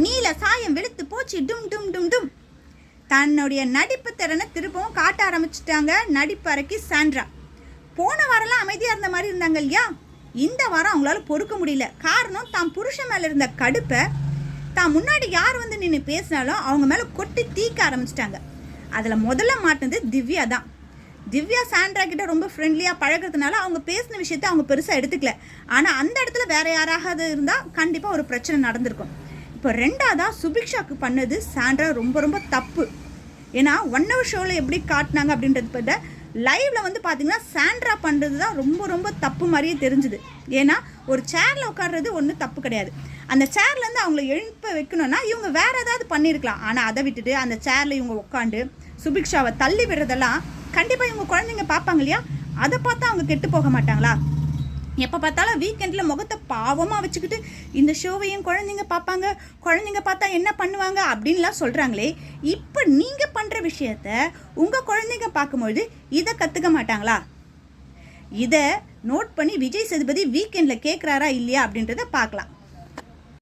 நீல சாயம் வெளுத்து போச்சு டும் டும் டும் டும். தன்னுடைய நடிப்பு திறனை திரும்பவும் காட்ட ஆரம்பிச்சிட்டாங்க நடிப்பறைக்கு சாண்ட்ரா. போன வாரம்லாம் அமைதியாக இருந்த மாதிரி இருந்தாங்க இல்லையா, இந்த வாரம் அவங்களால பொறுக்க முடியல. காரணம், தான் புருஷன் மேலே இருந்த கடுப்பை தான் முன்னாடி யார் வந்து நின்று பேசினாலும் அவங்க மேலே கொட்டி தீக்க ஆரம்பிச்சிட்டாங்க. அதில் முதல்ல மாட்டினது திவ்யா தான். திவ்யா சாண்ட்ரா கிட்ட ரொம்ப ஃப்ரெண்ட்லியாக பழகிறதுனால அவங்க பேசின விஷயத்த அவங்க பெருசாக எடுத்துக்கல. ஆனால் அந்த இடத்துல வேற யாராவது இருந்தால் கண்டிப்பாக ஒரு பிரச்சனை நடந்திருக்கும். இப்போ ரெண்டாவதாக சுபிக்ஷாவுக்கு பண்ணது சாண்ட்ரா ரொம்ப ரொம்ப தப்பு. ஏன்னா 1 hour ஷோவில் எப்படி காட்டினாங்க அப்படின்றது பட்ட லைவில் வந்து பார்த்திங்கன்னா சாண்ட்ரா பண்ணுறது தான் ரொம்ப ரொம்ப தப்பு மாதிரியே தெரிஞ்சுது. ஏன்னா ஒரு சேரில் உட்காடுறது ஒன்றும் தப்பு கிடையாது. அந்த சேர்லேருந்து அவங்கள எழுப்ப வைக்கணும்னா இவங்க வேறு ஏதாவது பண்ணியிருக்கலாம். ஆனால் அதை விட்டுட்டு அந்த சேரில் இவங்க உட்காந்து சுபிக்ஷாவை தள்ளி விடுறதெல்லாம் கண்டிப்பாக இவங்க குழந்தைங்க பார்ப்பாங்க இல்லையா, அதை பார்த்தா அவங்க கெட்டு போக மாட்டாங்களா? எப்போ பார்த்தாலும் வீக்கெண்டில் முகத்தை பாவமாக வச்சுக்கிட்டு இந்த ஷோவையும் குழந்தைங்க பார்ப்பாங்க, குழந்தைங்க பார்த்தா என்ன பண்ணுவாங்க அப்படின்லாம் சொல்கிறாங்களே, இப்போ நீங்கள் பண்ணுற விஷயத்த உங்கள் குழந்தைங்க பார்க்கும்பொழுது இதை கற்றுக்க மாட்டாங்களா? இதை நோட் பண்ணி விஜய் சேதுபதி வீக்கெண்டில் கேட்குறாரா இல்லையா அப்படின்றத பார்க்கலாம்.